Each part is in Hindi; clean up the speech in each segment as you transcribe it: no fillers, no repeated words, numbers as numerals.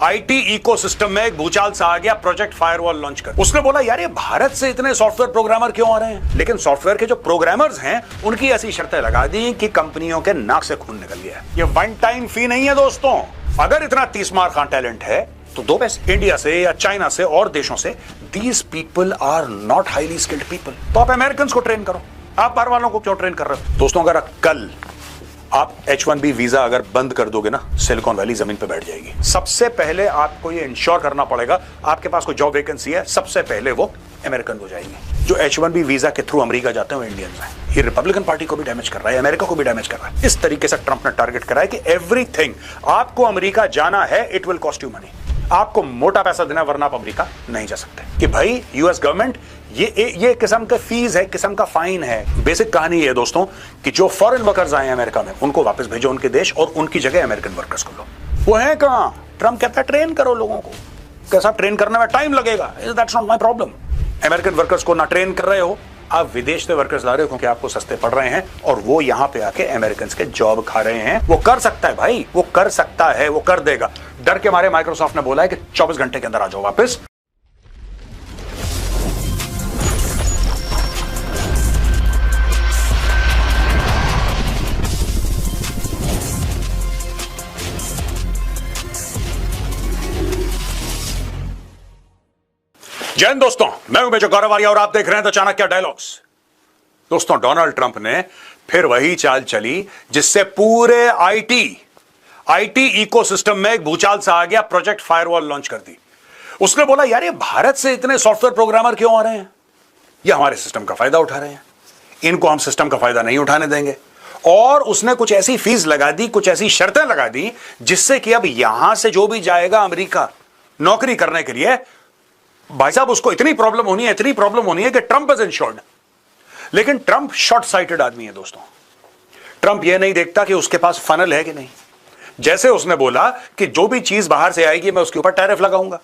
आईटी इकोसिस्टम में एक भूचाल सा आ गया प्रोजेक्ट फायरवॉल लॉन्च कर। उसने बोला यार ये भारत से इतने सॉफ्टवेयर प्रोग्रामर क्यों आ रहे हैं, लेकिन सॉफ्टवेयर के जो प्रोग्रामर्स हैं उनकी ऐसी शर्तें लगा दी कि कंपनियों के नाक से खून निकल गया। ये वन टाइम फी नहीं है दोस्तों। अगर इतना 30 मार खान टैलेंट है तो दो पैसे इंडिया से या चाइना से और देशों से। These people are not highly skilled people. तो आप अमेरिकन को ट्रेन करो, आप बाहर वालों को क्यों ट्रेन कर रहे हो? दोस्तों अगर कल आप H1B वीजा अगर बंद कर दोगे ना, सिलिकॉन वैली जमीन पे बैठ जाएगी। सबसे पहले आपको ये इंश्योर करना पड़ेगा आपके पास कोई जॉब वैकेंसी है, सबसे पहले वो अमेरिकन हो जाएगी। जो H1B वीजा के थ्रू अमेरिका जाते हैं वो इंडियंस हैं। ये रिपब्लिकन पार्टी को भी डैमेज कर रहा है, अमेरिका को भी डैमेज कर रहा है। इस तरीके से ट्रंप ने टारगेट करा है कि एवरीथिंग आपको अमेरिका जाना है, it will cost you money. आपको मोटा पैसा देना वरना आप अमेरिका नहीं जा सकते। कि भाई यूएस गवर्नमेंट ये किस्म का फीस है, किस्म का फाइन है। बेसिक कहानी ये है दोस्तों कि जो फॉरेन वर्कर्स आए हैं अमेरिका में उनको वापस भेजो उनके देश और उनकी जगह अमेरिकन वर्कर्स को लो। वो है कहां? ट्रंप कहता है ट्रेन करो लोगों को। कैसा ट्रेन करने में टाइम लगेगा, that's not my problem. American workers को ना ट्रेन कर रहे हो, आप विदेश से वर्कर्स ला रहे हो क्योंकि आपको सस्ते पड़ रहे हैं और वो यहां पे आके अमेरिकन के जॉब खा रहे हैं। वो कर सकता है भाई, वो कर सकता है, वो कर देगा। डर के मारे माइक्रोसॉफ्ट ने बोला है कि 24 घंटे के अंदर आ जाओ वापस। जय हिंद दोस्तों, मैं हूं मेजर गौरव आर्या और आप देख रहे हैं द चाणक्य डायलॉग्स। दोस्तों डोनाल्ड ट्रंप ने फिर वही चाल चली जिससे पूरे आईटी इकोसिस्टम में एक भूचाल सा आ गया, प्रोजेक्ट फायरवॉल लॉन्च कर दी। उसने बोला यार ये भारत से इतने सॉफ्टवेयर प्रोग्रामर क्यों आ रहे हैं, ये हमारे सिस्टम का फायदा उठा रहे हैं, इनको हम सिस्टम का फायदा नहीं उठाने देंगे। और उसने कुछ ऐसी फीस लगा दी, कुछ ऐसी शर्तें लगा दी जिससे कि अब यहां से जो भी जाएगा अमेरिका नौकरी करने के लिए, भाई साहब उसको इतनी प्रॉब्लम होनी है कि ट्रंप इज इंश्योर्ड। लेकिन ट्रंप शॉर्ट साइटेड आदमी है दोस्तों। ट्रंप यह नहीं देखता कि उसके पास फनल है कि नहीं। जैसे उसने बोला कि जो भी चीज बाहर से आएगी मैं उसके ऊपर टैरिफ लगाऊंगा,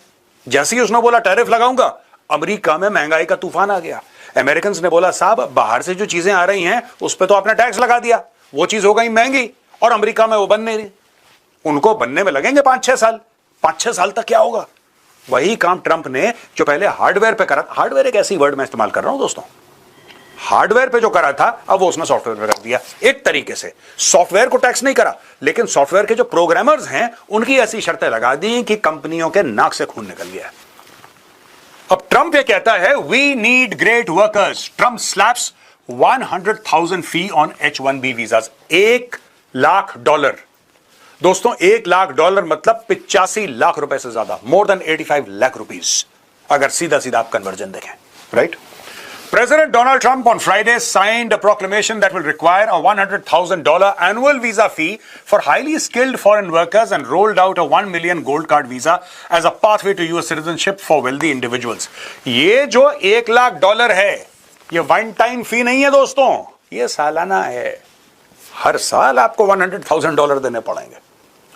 जैसे ही उसने बोला टैरिफ लगाऊंगा, अमेरिका में महंगाई का तूफान आ गया। अमेरिकन ने बोला साहब बाहर से जो चीजें आ रही हैं उस पर तो आपने टैक्स लगा दिया, वो चीज हो गई महंगी और अमेरिका में वो बन नहीं रही। उनको बनने में लगेंगे 5-6 साल। 5-6 साल तक क्या होगा? वही काम ट्रंप ने जो पहले हार्डवेयर पे करा, हार्डवेयर एक ऐसी वर्ड मैं इस्तेमाल कर रहा हूं दोस्तों, हार्डवेयर पे जो करा था अब वो उसने सॉफ्टवेयर पे कर दिया। एक तरीके से सॉफ्टवेयर को टैक्स नहीं करा, लेकिन सॉफ्टवेयर के जो प्रोग्रामर्स हैं उनकी ऐसी शर्तें लगा दी कि कंपनियों के नाक से खून निकल गया। अब ट्रंप ये कहता है we need great workers. Trump slaps 100,000 fee on H1B visas. $1,00,000 दोस्तों, $1,00,000 मतलब 85 लाख रुपए से ज्यादा, मोर देन 85 लाख रुपीज अगर सीधा सीधा आप कन्वर्जन देखें, right? President Donald Trump on Friday signed a proclamation that will require a $100,000 annual visa fee for highly skilled foreign workers and rolled out a 1 million gold card visa as a pathway to US citizenship for wealthy individuals. ये जो $1,00,000 है, ये वन टाइम फी नहीं है दोस्तों, ये सालाना है। हर साल आपको $100,000 देने पड़ेंगे।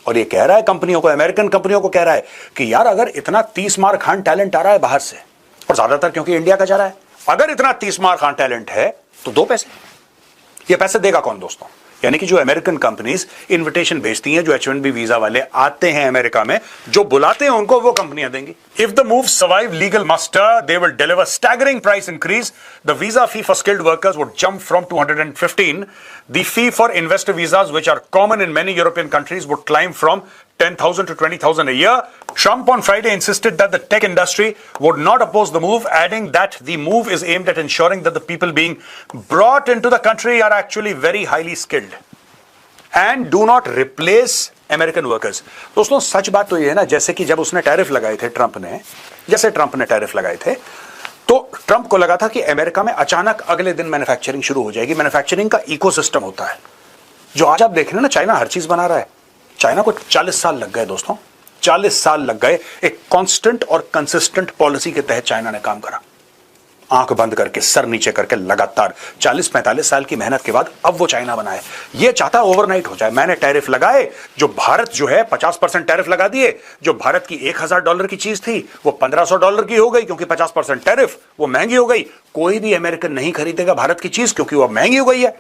और ये कह रहा है कंपनियों को, अमेरिकन कंपनियों को कह रहा है कि यार अगर इतना 30 मार खान टैलेंट आ रहा है बाहर से, और ज्यादातर क्योंकि इंडिया का जा रहा है, अगर इतना 30 मार खान टैलेंट है तो दो पैसे। ये पैसे देगा कौन दोस्तों? यानी कि जो अमेरिकन कंपनीज इनविटेशन भेजती हैं, जो H1B वीजा वाले आते हैं अमेरिका में, जो बुलाते हैं उनको वो कंपनियां देंगी। If the move survive legal muster they will deliver staggering price increase. The visa fee for skilled workers would jump from 215। The fee for investor visas which are common in many European countries would climb from 10,000 to 20,000 a year. Trump on Friday insisted that the tech industry would not oppose the move, adding that the move is aimed at ensuring that the people being brought into the country are actually very highly skilled and do not replace American workers. दोस्तों सच बात तो ये है ना, जैसे कि जब उसने टैरिफ लगाए थे ट्रंप ने टैरिफ लगाए थे, तो ट्रंप को लगा था कि अमेरिका में अचानक अगले दिन मैन्युफैक्चरिंग शुरू हो जाएगी। मैन्युफैक्चरिंग का इकोसिस्टम होता है जो आज आप देख रहे हैं ना, चाइना हर चीज बना रहा है। चाइना को 40 साल लग गए दोस्तों, 40 साल लग गए एक कांस्टेंट और कंसिस्टेंट पॉलिसी के तहत चाइना ने काम करा, आंख बंद करके, सर नीचे करके, लगातार 40-45 साल की मेहनत के बाद अब वो चाइना बनाए। ये चाहता ओवरनाइट हो जाए। मैंने टैरिफ लगाए, जो भारत जो है 50% टैरिफ लगा दिए, जो भारत की $1,000 की चीज थी वो $1,500 की हो गई क्योंकि 50% टैरिफ, वो महंगी हो गई। कोई भी अमेरिकन नहीं खरीदेगा भारत की चीज क्योंकि वो महंगी हो गई है।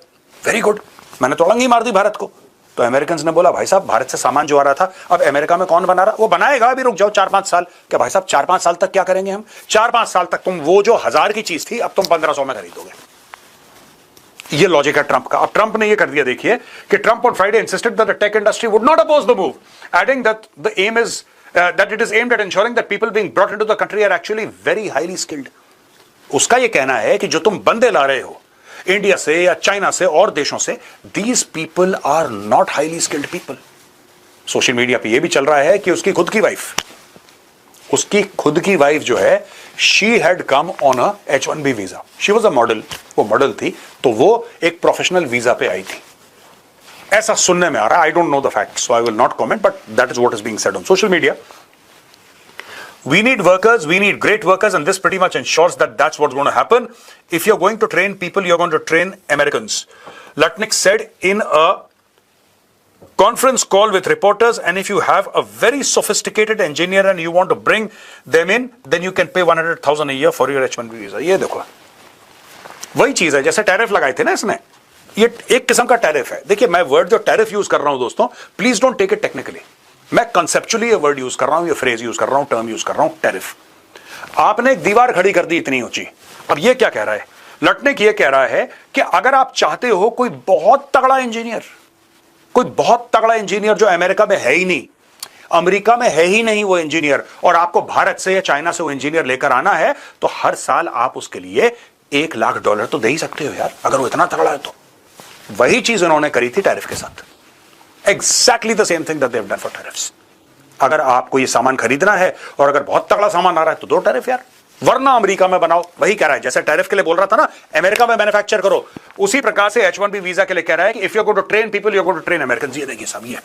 वेरी गुड, मैंने तो अड़ंगी मार दी भारत को। तो अमेरिकन ने बोला भाई साहब भारत से सामान जो आ रहा था अब अमेरिका में कौन बना रहा, वो बनाएगा, अभी रुक जाओ 4-5 साल। क्या भाई साहब 4-5 साल तक क्या करेंगे हम? 4-5 साल तक तुम वो जो 1000 की चीज थी अब तुम 1500 में खरीदोगे। ये लॉजिक है ट्रंप का। अब ट्रंप ने ये कर दिया, देखिए कि Trump on Friday insisted that the tech industry would not oppose the move, adding that the aim is that it is aimed at ensuring that people being brought into the country are actually very highly skilled. उसका ये कहना है कि जो तुम बंदे ला रहे हो इंडिया से या चाइना से और देशों से, these people are not highly skilled people. Social media पे ये भी चल रहा है कि उसकी खुद की वाइफ जो है, she had come on a H1B visa. She was a model, वो मॉडल थी, तो वो एक प्रोफेशनल वीजा पे आई थी, ऐसा सुनने में आ रहा है। I don't know the fact, so I will not comment, but that is what is being said on social media. We need workers, we need great workers, and this pretty much ensures that that's what's going to happen. If you're going to train people, you're going to train Americans. Lutnick said in a conference call with reporters, and if you have a very sophisticated engineer and you want to bring them in, then you can pay 100,000 a year for your H1B visa. ये देखो, वही चीज है जैसे टैरिफ लगाए थे ना इसने, ये एक किस्म का टैरिफ है। देखिए मैं वर्ड जो टैरिफ यूज कर रहा हूं दोस्तों, please don't take it technically, मैं कंसेप्चुअली ये वर्ड यूज कर रहा हूं, ये फ्रेज यूज कर रहा हूं, टर्म यूज कर रहा हूं, टैरिफ। आपने एक दीवार खड़ी कर दी इतनी ऊंची, अब ये क्या कह रहा है लटनिक? ये कह रहा है कि अगर आप चाहते हो कोई बहुत तगड़ा इंजीनियर जो अमेरिका में है ही नहीं, अमेरिका में है ही नहीं वो इंजीनियर, और आपको भारत से या चाइना से वो इंजीनियर लेकर आना है, तो हर साल आप उसके लिए $1 लाख तो दे ही सकते हो यार, अगर वो इतना तगड़ा है तो। वही चीज उन्होंने करी थी टैरिफ के साथ, exactly the same thing that they have done for tariffs. अगर आपको ये सामान खरीदना है और अगर बहुत तगड़ा सामान आ रहा है तो दो टैरिफ यार, वरना अमेरिका में बनाओ। वही कह रहा है जैसे टैरिफ के लिए बोल रहा था ना, अमेरिका में मैन्युफैक्चर करो, उसी प्रकार से H1B वीजा के लिए कह रहा है कि if you going to train people, you going to train Americans. ये देखिए सब, ये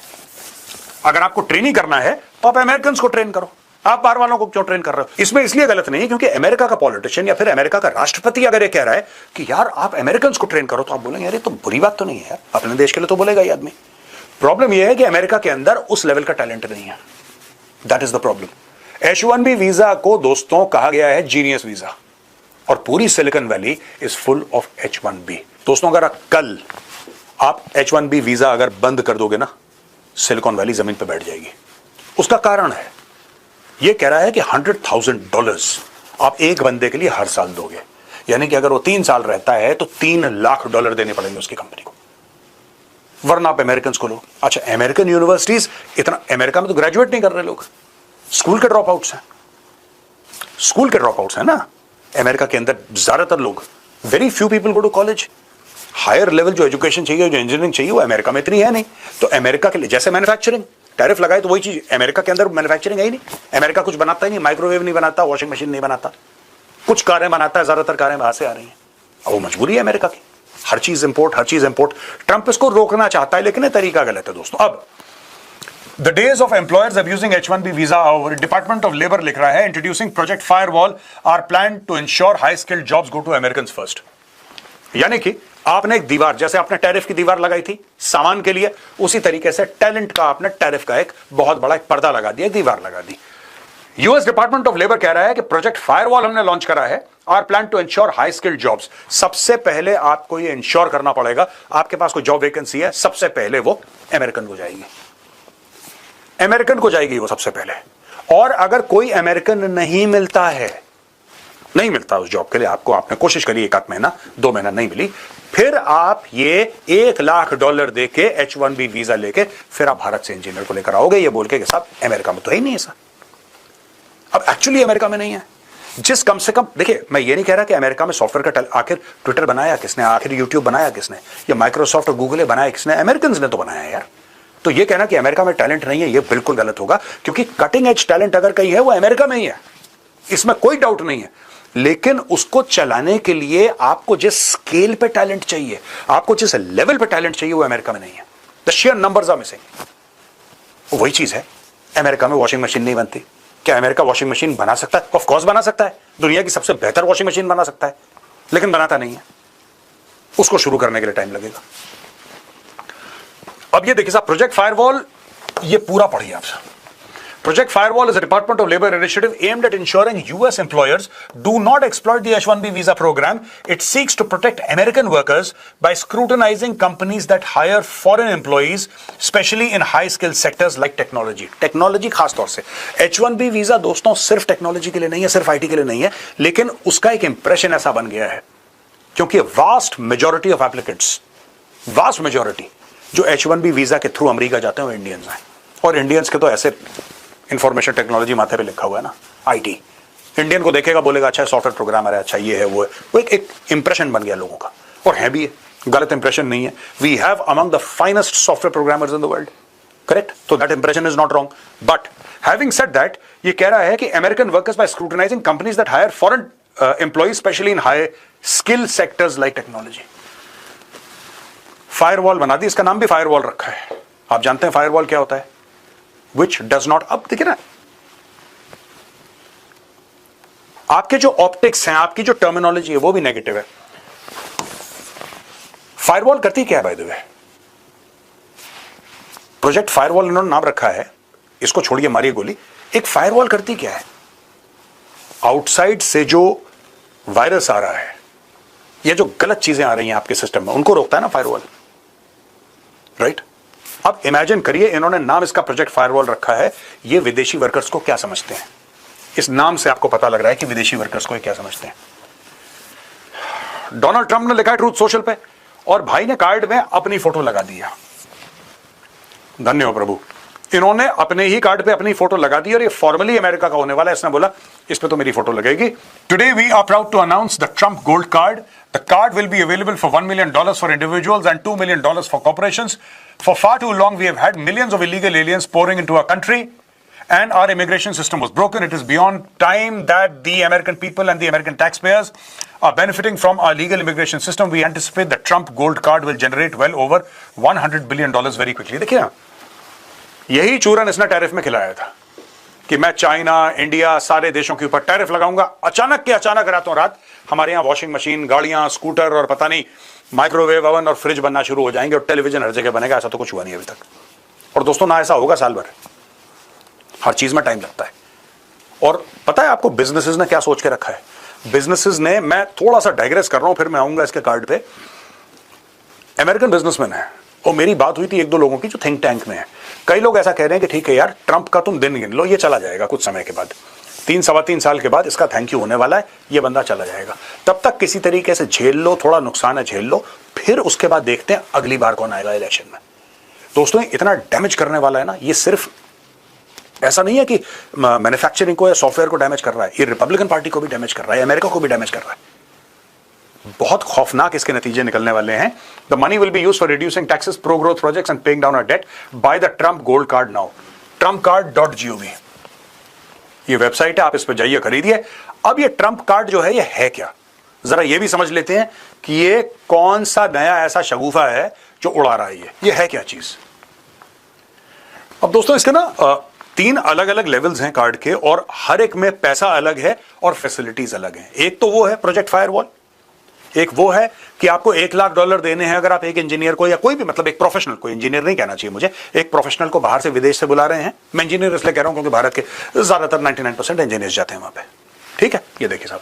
अगर आपको ट्रेनिंग करना है तो आप अमेरिकन्स को ट्रेन करो, आप बाहर वालों को क्यों ट्रेन कर रहे हो? इसमें इसलिए गलत नहीं है क्योंकि अमेरिका का पॉलिटिशियन या फिर अमेरिका का राष्ट्रपति अगर ये कह रहा है कि यार आप अमेरिकन्स को ट्रेन करो, तो आप बोलेंगे यार ये तो बुरी बात तो नहीं है यार, अपने देश के लिए तो बोलेगा ये आदमी। प्रॉब्लम ये है कि अमेरिका के अंदर उस लेवल का टैलेंट नहीं है, that is the problem. H1B visa को दोस्तों कहा गया है जीनियस वीजा, और पूरी silicon valley is full of H1B। दोस्तों अगर कल आप H1B वीजा अगर बंद कर दोगे ना, सिलिकॉन वैली जमीन पर बैठ जाएगी। उसका कारण है, ये कह रहा है कि $100,000 आप एक बंदे के लिए हर साल दोगे, यानी कि अगर वो 3 साल रहता है तो $3 लाख देने पड़ेंगे उसकी कंपनी को, वरना आप अमेरिकन को लो। अच्छा, अमेरिकन यूनिवर्सिटीज इतना, अमेरिका में तो ग्रेजुएट नहीं कर रहे लोग, स्कूल के ड्रॉप आउट्स हैं ना अमेरिका के अंदर ज्यादातर लोग, very few people go to college. Higher level जो एजुकेशन चाहिए, जो इंजीनियरिंग चाहिए, वो अमेरिका में इतनी है नहीं। तो अमेरिका के लिए जैसे मैन्युफैक्चरिंग टैरिफ लगाए तो वही चीज, अमेरिका के अंदर मैन्युफैक्चरिंग है ही नहीं, अमेरिका कुछ बनाता ही नहीं, माइक्रोवेव नहीं बनाता, वॉशिंग मशीन नहीं बनाता, कुछ कारें बनाता है, ज्यादातर कारें बाहर से आ रही हैं, अब वो मजबूरी है अमेरिका की, हर चीज इंपोर्ट। ट्रंप इसको रोकना चाहता है लेकिन ये तरीका गलत है दोस्तों। अब The days of employers abusing H1B visa are over. Department of Labor लिख रहा है, introducing Project Firewall are planned to ensure high skilled jobs go to Americans first. यानी कि आपने एक दीवार, जैसे आपने टैरिफ की दीवार लगाई थी सामान के लिए, उसी तरीके से टैलेंट का आपने टैरिफ का एक बहुत बड़ा एक पर्दा लगा दिया, एक दीवार लगा दी। यूएस डिपार्टमेंट ऑफ लेबर कह रहा है कि प्रोजेक्ट फायरवॉल हमने लॉन्च करा है, our plan to ensure high skilled jobs. सबसे पहले आपको ये इंश्योर करना पड़ेगा, आपके पास कोई जॉब वैकेंसी है, सबसे पहले वो अमेरिकन को जाएगी, वो सबसे पहले। और अगर कोई अमेरिकन नहीं मिलता उस जॉब के लिए, आपने कोशिश करी 1 महीना 2 महीना नहीं मिली, फिर आप ये $1 लाख देके H1B वीजा लेके फिर आप भारत से इंजीनियर को लेकर आओगे, ये बोल के साहब अमेरिका में तो है ही नहीं ऐसा। अब एक्चुअली अमेरिका में नहीं है, जिस कम से कम, देखिए मैं ये नहीं कह रहा कि अमेरिका में सॉफ्टवेयर का आखिर ट्विटर बनाया किसने, आखिर यूट्यूब बनाया किसने, या माइक्रोसॉफ्ट और गूगल बनाया किसने? अमेरिकन ने तो बनाया यार। तो ये कहना कि अमेरिका में टैलेंट नहीं है, ये बिल्कुल गलत होगा, क्योंकि कटिंग एज टैलेंट अगर कहीं है वो अमेरिका में ही है, इसमें कोई डाउट नहीं है। लेकिन उसको चलाने के लिए आपको जिस स्केल पे टैलेंट चाहिए, आपको जिस लेवल पे टैलेंट चाहिए, वो अमेरिका में नहीं है। The share numbers are missing. वही चीज है, अमेरिका में वॉशिंग मशीन नहीं बनती। क्या अमेरिका वॉशिंग मशीन बना सकता है? ऑफ कोर्स बना सकता है, दुनिया की सबसे बेहतर वॉशिंग मशीन बना सकता है, लेकिन बनाता नहीं है। उसको शुरू करने के लिए टाइम लगेगा। अब ये देखिए साहब, प्रोजेक्ट फायरवॉल, ये पूरा पढ़िए आप साहब। Project Firewall is a Department of Labor initiative aimed at ensuring US employers do not exploit the H-1B visa program. It seeks to protect American workers by scrutinizing companies that hire foreign employees, especially in high-skilled sectors like technology. Technology खास तौर से H-1B वीजा दोस्तों सिर्फ टेक्नोलॉजी के लिए नहीं है, सिर्फ आईटी के लिए नहीं है, लेकिन उसका एक इंप्रेशन ऐसा बन गया है क्योंकि vast majority of applicants, vast majority जो H-1B वीजा के थ्रू अमेरिका जाते हैं वो इंडियंस हैं, और इंडियंस के तो ऐसे इंफॉर्मेशन टेक्नोलॉजी माथे पे लिखा हुआ है ना, आईटी। इंडियन को देखेगा बोलेगा अच्छा सॉफ्टवेयर प्रोग्रामर है, अच्छा ये है वो है, वो एक इंप्रेशन बन गया लोगों का, और है भी, गलत इंप्रेशन नहीं है। We have among the finest software programmers in the world, correct? तो that impression is not wrong, but having said that, ये कह रहा है कि American workers by scrutinizing companies that hire foreign employees especially in high skill sectors like technology. Firewall बना दी, इसका नाम भी फायरवॉल रखा है। आप जानते हैं फायरवॉल क्या होता है? विच डज नॉट, अब देखिए ना, आपके जो ऑप्टिक्स हैं, आपकी जो टर्मिनोलॉजी है वो भी नेगेटिव है। फायरवॉल करती क्या है by the way? Project firewall इन्होंने नाम रखा है, इसको छोड़िए मारिए गोली। एक फायरवॉल करती क्या है? आउटसाइड से जो वायरस आ रहा है या जो गलत चीजें आ रही हैं आपके सिस्टम में, उनको रोकता है ना फायरवॉल, राइट? अब इमेजिन करिए, इन्होंने नाम इसका प्रोजेक्ट फायरवॉल रखा है, ये विदेशी वर्कर्स को क्या समझते हैं? इस नाम से आपको पता लग रहा है कि विदेशी वर्कर्स को ये क्या समझते हैं। डोनाल्ड ट्रंप ने लिखा है ट्रूथ सोशल पे, और भाई ने कार्ड में अपनी फोटो लगा दिया। धन्य हो प्रभु, इन्होंने अपने ही कार्ड पे अपनी फोटो लगा दी, और ये फॉर्मली अमेरिका का होने वाला है। इसने बोला इस पे तो मेरी फोटो लगेगी। Today we are proud to announce the Trump gold card. The card will be available for $1 million for individuals and $2 million for corporations. For far too long, we have had millions of illegal aliens pouring into our country, and our immigration system was broken. It is beyond time that the American people and the American taxpayers are benefiting from our legal immigration system. We anticipate that Trump Gold Card will generate well over $100 billion very quickly. देखिए ना, यही चूरन इसने टैरिफ में खिलाया था कि मैं चाइना, इंडिया, सारे देशों के ऊपर टैरिफ लगाऊंगा। अचानक के अचानक रातों रात हमारे यहाँ वॉशिंग मशीन, गाड़ियां, स्कूटर और पता नहीं माइक्रोवेव ओवन और फ्रिज बनना शुरू हो जाएंगे, और टेलीविजन हर जगह बनेगा। ऐसा तो कुछ हुआ नहीं अभी तक, और दोस्तों ना ऐसा होगा साल भर। हर चीज में टाइम लगता है। और पता है आपको बिजनेसेस ने क्या सोच के रखा है? बिजनेसेस ने, मैं थोड़ा सा डाइग्रेस कर रहा हूं, फिर मैं आऊंगा इसके कार्ड पे। अमेरिकन बिजनेसमैन है, और मेरी बात हुई थी एक दो लोगों की जो थिंक टैंक में है। कई लोग ऐसा कह रहे हैं कि ठीक है यार, ट्रंप का तुम दिन गिन लो, ये चला जाएगा कुछ समय के बाद, 3-3.25 साल के बाद इसका थैंक यू होने वाला है, ये बंदा चला जाएगा। तब तक किसी तरीके से झेल लो, थोड़ा नुकसान है झेल लो, फिर उसके बाद देखते हैं अगली बार कौन आएगा इलेक्शन में। दोस्तों इतना डैमेज करने वाला है ना, ये सिर्फ ऐसा नहीं है कि मैन्युफैक्चरिंग को या सॉफ्टवेयर को डैमेज कर रहा है, ये रिपब्लिकन पार्टी को भी डैमेज कर रहा है, अमेरिका को भी डैमेज कर रहा है। बहुत खौफनाक इसके नतीजे निकलने वाले हैं। The money will be used for reducing taxes, pro growth projects and paying down our debt by the Trump gold card now. trumpcard.gov ये वेबसाइट है, आप इस पर जाइए, खरीदिए। अब ये ट्रंप कार्ड जो है ये है क्या, जरा ये भी समझ लेते हैं कि ये कौन सा नया ऐसा शगुफा है जो उड़ा रहा है। ये है क्या चीज? अब दोस्तों इसके ना 3 अलग अलग लेवल्स हैं कार्ड के, और हर एक में पैसा अलग है और फैसिलिटीज अलग हैं। एक तो वो है प्रोजेक्ट फायरवॉल, एक वो है कि आपको $1 लाख देने हैं अगर आप एक इंजीनियर को, या कोई भी, मतलब एक प्रोफेशनल, कोई इंजीनियर नहीं कहना चाहिए मुझे, एक प्रोफेशनल को बाहर से, विदेश से बुला रहे हैं। मैं इंजीनियर इसलिए कह रहा हूं क्योंकि भारत के ज्यादातर 99% इंजीनियर्स जाते हैं वहां पे, ठीक है? ये देखिए साहब,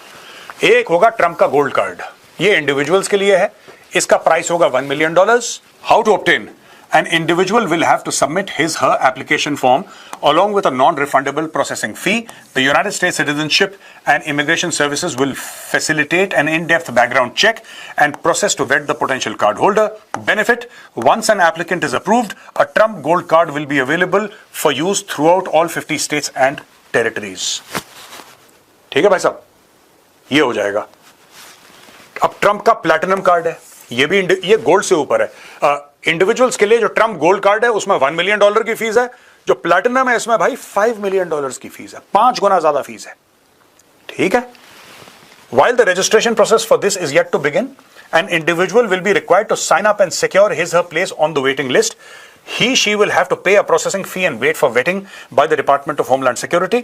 एक होगा ट्रंप का गोल्ड कार्ड, ये इंडिविजुअल्स के लिए है, इसका प्राइस होगा $1 million। How to obtain? An individual will have to submit his/her application form along with a non-refundable processing fee. The United States Citizenship and Immigration Services will facilitate an in-depth background check and process to vet the potential card holder. Benefit: once an applicant is approved, a Trump Gold Card will be available for use throughout all 50 states and territories. ठीक है भाई साहब, ये हो जाएगा। अब ट्रंप का प्लैटिनम कार्ड है, ये गोल्ड से ऊपर है। इंडिविजुअल्स के लिए जो ट्रंप गोल्ड कार्ड है उसमें $1 million की फीस है, जो प्लैटिनम है इसमें भाई $5 million की फीस है, 5 गुना ज्यादा फीस है, ठीक है? While the registration process for this is yet to begin, an individual will be required to sign up and secure his/her place on the waiting list. He/she will have to pay a processing fee and wait for vetting by the Department of Homeland Security.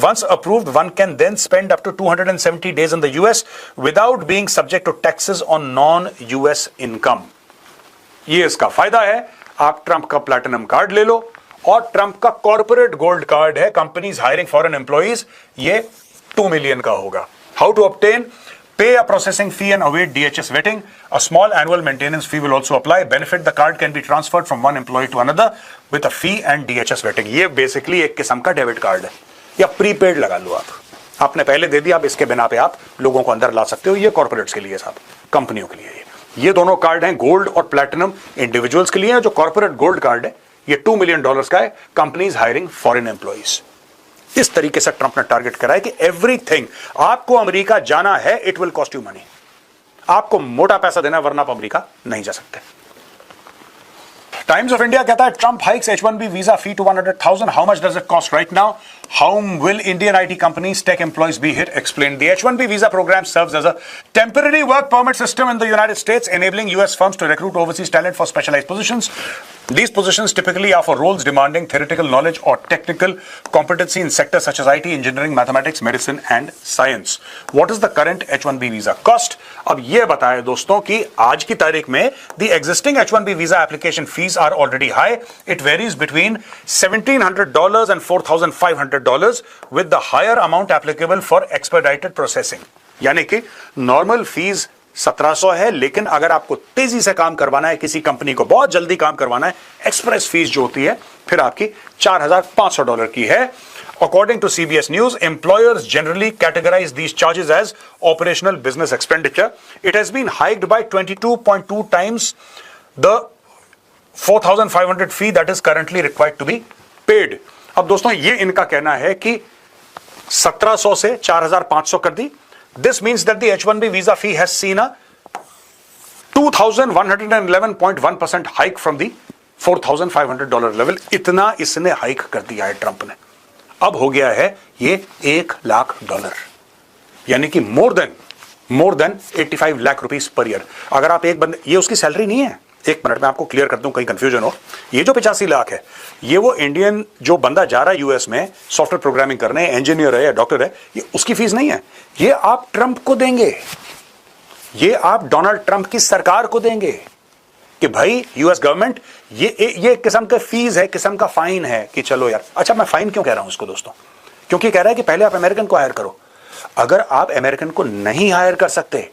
Once approved, one can then spend up to 270 days in the US without being subject to taxes on non-US income. ये इसका फायदा है। आप ट्रंप का प्लैटिनम कार्ड ले लो और ट्रंप का कॉर्पोरेट गोल्ड कार्ड है कंपनीज हायरिंग फॉरेन एम्प्लॉइज, ये 2 मिलियन का होगा। How to obtain? Pay a processing fee and await DHS vetting. A small annual maintenance fee will also apply. Benefit: the card can be transferred from one employee to another with a fee and DHS vetting. ये बेसिकली एक किस्म का डेबिट कार्ड है या प्रीपेड लगा लो आप। आपने पहले दे दिया, अब इसके बिना पे आप लोगों को अंदर ला सकते हो। ये कॉर्पोरेट्स के लिए साहब, कंपनियों के लिए ये दोनों कार्ड हैं, गोल्ड और प्लैटिनम इंडिविजुअल्स के लिए है। जो कॉर्पोरेट गोल्ड कार्ड है ये $2 मिलियन का है, कंपनीज हायरिंग फॉरेन एम्प्लॉइज। इस तरीके से ट्रंप ने टारगेट करा है कि एवरीथिंग, आपको अमेरिका जाना है, it will cost you money, आपको मोटा पैसा देना वरना आप अमेरिका नहीं जा सकते। टाइम्स ऑफ इंडिया कहता है Trump hikes H-1B visa fee to 100,000. How much does it cost right now? How will Indian IT companies, tech employees be hit? Explain. The H-1B visa program serves as a temporary work permit system in the United States, enabling US firms to recruit overseas talent for specialized positions. These positions typically are for roles demanding theoretical knowledge or technical competency in sectors such as IT, engineering, mathematics, medicine and science. What is the current H-1B visa cost? अब ये बताएं दोस्तों कि आज की तारीख में the existing H-1B visa application fees are already high. It varies between $1,700 and $4,500 with the higher amount applicable for expedited processing. यानी कि नॉर्मल फीस 1700 है, लेकिन अगर आपको तेजी से काम करवाना है, किसी कंपनी को बहुत जल्दी काम करवाना है, एक्सप्रेस फीस जो होती है फिर आपकी $4,500 की है। According to CBS News, employers generally categorize these charges as operational business expenditure. It has been hiked by 22.2 times the 4,500 fee that is currently required to be paid. अब दोस्तों ये इनका कहना है कि 1700 से 4,500 कर दी। This means that the H-1B visa fee has seen a 2,111.1% hike from the $4,500 level. इतना इसने हाइक कर दिया है ट्रंप ने। अब हो गया है ये $1,00,000, यानी कि more than 85 lakh rupees per year. अगर आप एक बंदे, ये उसकी सैलरी नहीं है, एक मिनट में आपको क्लियर कर दूं कहीं कंफ्यूजन हो। ये जो 85 लाख है, ये वो इंडियन जो बंदा जा रहा है यूएस में सॉफ्टवेयर प्रोग्रामिंग करने, इंजीनियर है या डॉक्टर है, ये उसकी फीस नहीं है। ये आप ट्रंप को देंगे, ये आप डोनाल्ड ट्रंप की सरकार को देंगे कि भाई यूएस गवर्नमेंट ये एक किस्म का फीस है, किस्म का फाइन है कि चलो यार। अच्छा, मैं फाइन क्यों कह रहा हूं इसको दोस्तों? क्योंकि कह रहा है कि पहले आप अमेरिकन को हायर करो। अगर आप अमेरिकन को नहीं हायर कर सकते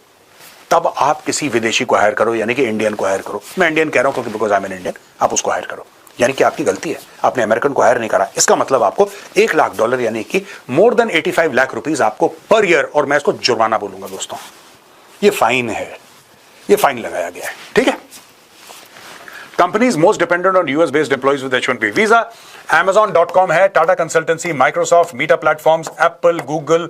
तब आप किसी विदेशी को हायर करो, यानी कि इंडियन को हायर करो। मैं इंडियन कह रहा हूं क्योंकि because I am an Indian, आप उसको हायर करो, यानी कि आपकी गलती है, आपने अमेरिकन को हायर नहीं करा। इसका मतलब आपको $1,00,000 यानी कि मोर देन 85 लाख रुपीस आपको पर ईयर, और मैं इसको जुर्माना बोलूंगा दोस्तों, ये फाइन है, ये फाइन लगाया गया है। ठीक है। Companies most dependent on US based employees with H-1B visa, Amazon.com है, Tata consultancy, Microsoft, Meta platforms, Apple, Google,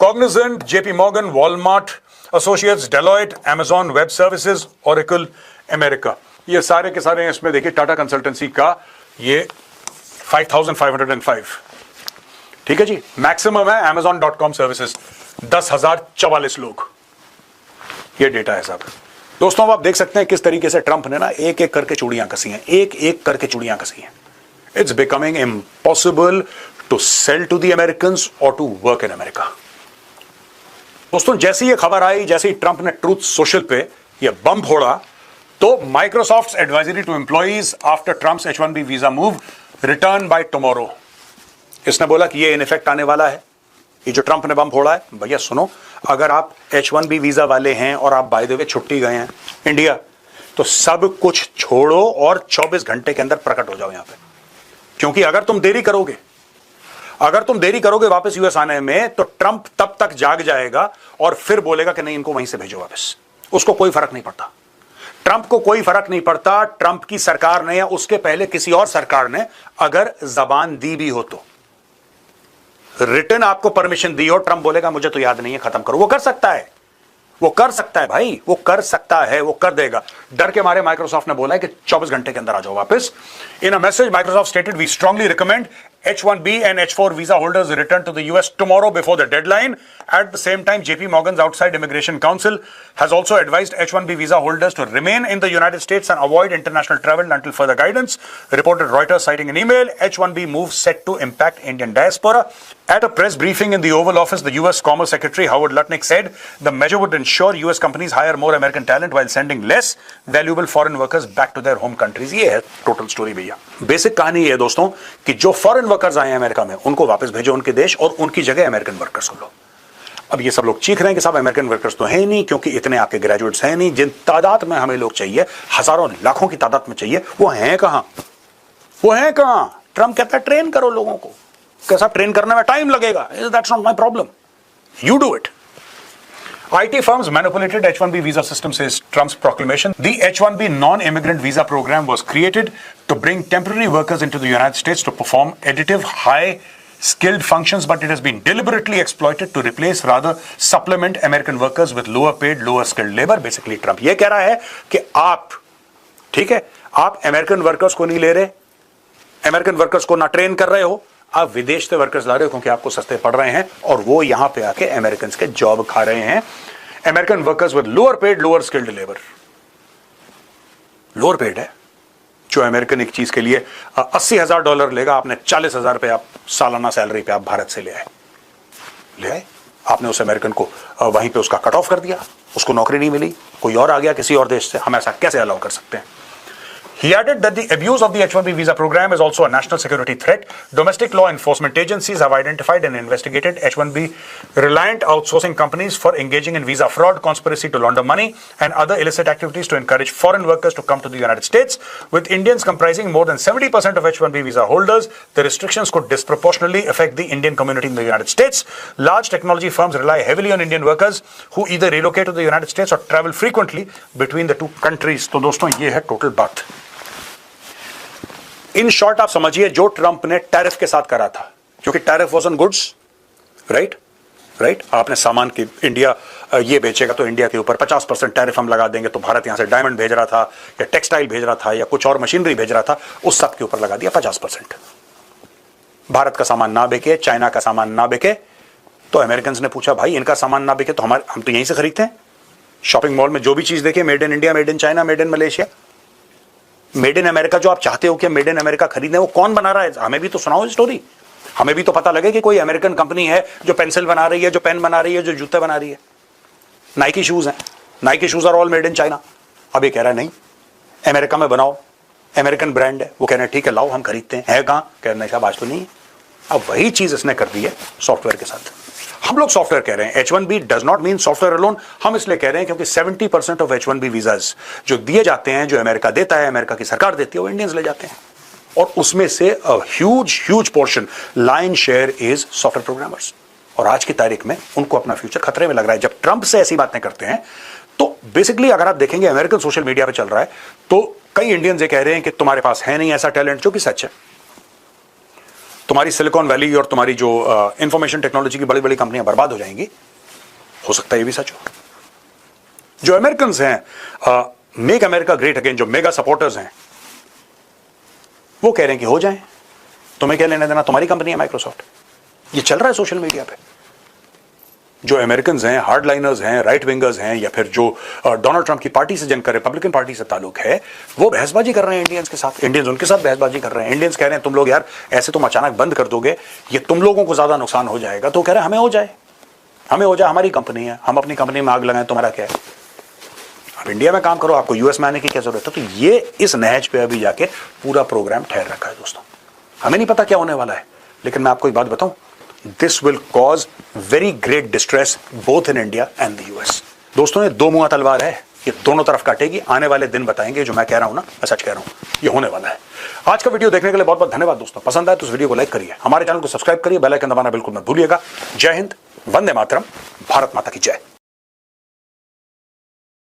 Cognizant, JP Morgan, Walmart associates, Deloitte, Amazon web services, Oracle America, ये सारे के सारे इसमें देखिए टाटा कंसल्टेंसी का ये 5,505। ठीक है जी। मैक्सिमम है Amazon.com सर्विसेज 10,044 लोग, ये डेटा है साहब। दोस्तों अब आप देख सकते हैं किस तरीके से ट्रंप ने ना एक एक करके चूड़ियां कसी हैं, एक एक करके चूड़ियां कसी हैं। It's becoming impossible to sell to the Americans और टू वर्क इन अमेरिका। दोस्तों जैसी ये खबर आई, जैसे ही ट्रंप ने ट्रूथ सोशल पे ये बम फोड़ा, तो Microsoft advisory to employees after Trump's H-1B visa move return by tomorrow. इसने बोला कि ये इन इफेक्ट आने वाला है, ये जो ट्रंप ने बम फोड़ा है। भैया सुनो, अगर आप H-1B वीजा वाले हैं और आप बाय द वे छुट्टी गए हैं इंडिया, तो सब कुछ छोड़ो और 24 घंटे के अंदर प्रकट हो जाओ यहां पे, क्योंकि अगर तुम देरी करोगे वापस यूएस आने में, तो ट्रंप तब तक जाग जाएगा और फिर बोलेगा कि नहीं, इनको वहीं से भेजो वापस। उसको कोई फर्क नहीं पड़ता, ट्रंप को कोई फर्क नहीं पड़ता। ट्रंप की सरकार ने या उसके पहले किसी और सरकार ने अगर जबान दी भी हो, तो रिटर्न आपको परमिशन दी हो, ट्रंप बोलेगा मुझे तो याद नहीं है, खत्म करो। वो कर सकता है, वो कर सकता है भाई, वो कर सकता है, वो कर देगा। डर के मारे माइक्रोसॉफ्ट ने बोला है कि 24 घंटे के अंदर आ जाओ वापस। In a message Microsoft stated, we strongly recommend H-1B and H-4 visa holders return to the US tomorrow before the deadline. At the same time, JP Morgan's outside immigration council has also advised H-1B visa holders to remain in the United States and avoid international travel until further guidance. Reported Reuters citing an email. H-1B move set to impact Indian diaspora. At a press briefing in the Oval Office, the U.S. Commerce Secretary Howard Lutnick said the measure would ensure U.S. companies hire more American talent while sending less valuable foreign workers back to their home countries. ये है टोटल स्टोरी भैया। बेसिक कहानी ये है दोस्तों कि जो फॉरेन वर्कर्स आए हैं अमेरिका में, उनको वापस भेजो उनके देश और उनकी जगह अमेरिकन वर्कर्स को लो। अब ये सब लोग चीख रहे हैं कि साहब अमेरिकन वर्कर्स तो है नहीं, क्योंकि इतने आपके ग्रेजुएट्स हैं नहीं, जिन तादाद में हमें लोग चाहिए, हजारों लाखों की तादाद में चाहिए, वो हैं कहां? वो हैं कहां? ट्रंप कहता है ट्रेन करो लोगों को। कैसा ट्रेन करने में टाइम लगेगा? That's not my problem. You do it. IT firms manipulated H-1B visa system, says Trump's proclamation. The H-1B non-immigrant visa program was created to bring temporary workers into the United States to perform additive, high-skilled functions, but it has been deliberately exploited to replace, rather supplement American workers with lower-paid, lower-skilled labor. Basically, Trump ये कह रहा है कि आप, ठीक है, आप अमेरिकन वर्कर्स को नहीं ले रहे, अमेरिकन वर्कर्स को ना ट्रेन कर रहे हो, आप विदेश से वर्कर्स ला रहे हो क्योंकि आपको सस्ते पड़ रहे हैं और वो यहां पे आके अमेरिकन के जॉब खा रहे हैं। American workers with lower paid, lower skilled labour. Lower paid है जो अमेरिकन एक चीज के लिए $80,000 लेगा, आपने 40,000 पे आप सालाना सैलरी पे आप भारत से ले आए, आपने उस अमेरिकन को वहीं पे उसका कट ऑफ कर दिया, उसको नौकरी नहीं मिली, कोई और आ गया किसी और देश से। हम ऐसा कैसे अलाउ कर सकते हैं? He added that the abuse of the H-1B visa program is also a national security threat. Domestic law enforcement agencies have identified and investigated H-1B reliant outsourcing companies for engaging in visa fraud, conspiracy to launder money, and other illicit activities to encourage foreign workers to come to the United States. With Indians comprising more than 70% of H-1B visa holders, the restrictions could disproportionately affect the Indian community in the United States. Large technology firms rely heavily on Indian workers who either relocate to the United States or travel frequently between the two countries. तो दोस्तों ये है टोटल बात। इन शॉर्ट आप समझिए जो ट्रंप ने टैरिफ के साथ करा था, क्योंकि tariff was on goods, right. आपने सामान की इंडिया ये बेचेगा तो इंडिया के ऊपर 50% टैरिफ हम लगा देंगे, तो भारत यहां से डायमंड भेज रहा था या टेक्सटाइल भेज रहा था या कुछ और मशीनरी भेज रहा था, उस सब के ऊपर लगा दिया 50%। भारत का सामान ना बिके, चाइना का सामान ना बिके, तो अमेरिकन ने पूछा भाई इनका सामान ना बिके तो हम तो यहीं से खरीदते हैं। शॉपिंग मॉल में जो भी चीज देखे, made in India, made in China, made in Malaysia, made in America, जो आप चाहते हो कि मेड इन अमेरिका खरीदें, वो कौन बना रहा है? हमें भी तो सुनाओ स्टोरी, हमें भी तो पता लगे कि कोई अमेरिकन कंपनी है जो पेंसिल बना रही है, जो पेन बना रही है, जो जूते बना रही है। नाइकी शूज हैं, Nike shoes are all made in China. अब ये कह रहा है नहीं, अमेरिका में बनाओ, अमेरिकन ब्रांड है। वो कह रहे हैं ठीक है लाओ हम खरीदते हैं, है कहां? कह रहे हैं साहब आज तो नहीं है। अब वही चीज इसने कर दी है सॉफ्टवेयर के साथ। हम लोग सॉफ्टवेयर कह रहे हैं, H-1B does not mean software alone. हम इसलिए कह रहे हैं क्योंकि 70% ऑफ H-1B वीजाज जो दिए जाते हैं, जो अमेरिका देता है, अमेरिका की सरकार देती है, वो इंडियंस ले जाते हैं, और उसमें से huge portion, line share is software programmers. और आज की तारीख में उनको अपना फ्यूचर खतरे में लग रहा है। जब ट्रंप से ऐसी बातें करते हैं तो बेसिकली अगर आप देखेंगे अमेरिकन सोशल मीडिया पे चल रहा है, तो कई इंडियंस ये कह रहे हैं कि तुम्हारे पास है नहीं ऐसा टैलेंट, जो कि सच है। तुम्हारी सिलिकॉन वैली और तुम्हारी जो इंफॉर्मेशन टेक्नोलॉजी की बड़ी बड़ी कंपनियां बर्बाद हो जाएंगी, हो सकता है ये भी सच हो। जो अमेरिकन हैं, मेक अमेरिका ग्रेट अगेन, जो मेगा सपोर्टर्स हैं, वो कह रहे हैं कि हो जाए, तुम्हें क्या लेना देना, तुम्हारी कंपनी है माइक्रोसॉफ्ट। ये चल रहा है सोशल मीडिया पे। जो अमेरिकन हैं, हार्डलाइनर्स हैं, राइट विंगर्स हैं, या फिर जो डोनाल्ड ट्रंप की पार्टी से जिनका रिपब्लिकन पार्टी से ताल्लुक है, वो बहसबाजी कर रहे हैं इंडियंस के साथ, इंडियंस उनके साथ बहसबाजी कर रहे हैं। इंडियंस कह रहे हैं तुम लोग यार ऐसे तुम अचानक बंद कर दोगे, ये तुम लोगों को ज्यादा नुकसान हो जाएगा। तो कह रहे हैं हमें हो जाए, हमारी कंपनी है, हम अपनी कंपनी में आग लगाएं, तुम्हारा क्या है? आप इंडिया में काम करो, आपको यूएस में आने की क्या जरूरत है? तो ये इस नहज पे अभी जाके पूरा प्रोग्राम ठहर रखा है दोस्तों। हमें नहीं पता क्या होने वाला है, लेकिन मैं आपको एक बात बताऊं, This will cause very great distress both in India and the US. दोस्तों ये दो मुंहा तलवार है, ये दोनों तरफ काटेगी। आने वाले दिन बताएंगे, जो मैं कह रहा हूं ना मैं सच कह रहा हूं, ये होने वाला है। आज का वीडियो देखने के लिए बहुत बहुत धन्यवाद दोस्तों। पसंद आए तो इस वीडियो को लाइक करिए, हमारे चैनल को सब्सक्राइब करिए, बेल आइकन दबाना बिल्कुल मत भूलिएगा। जय हिंद, वंदे मातरम, भारत माता की जय।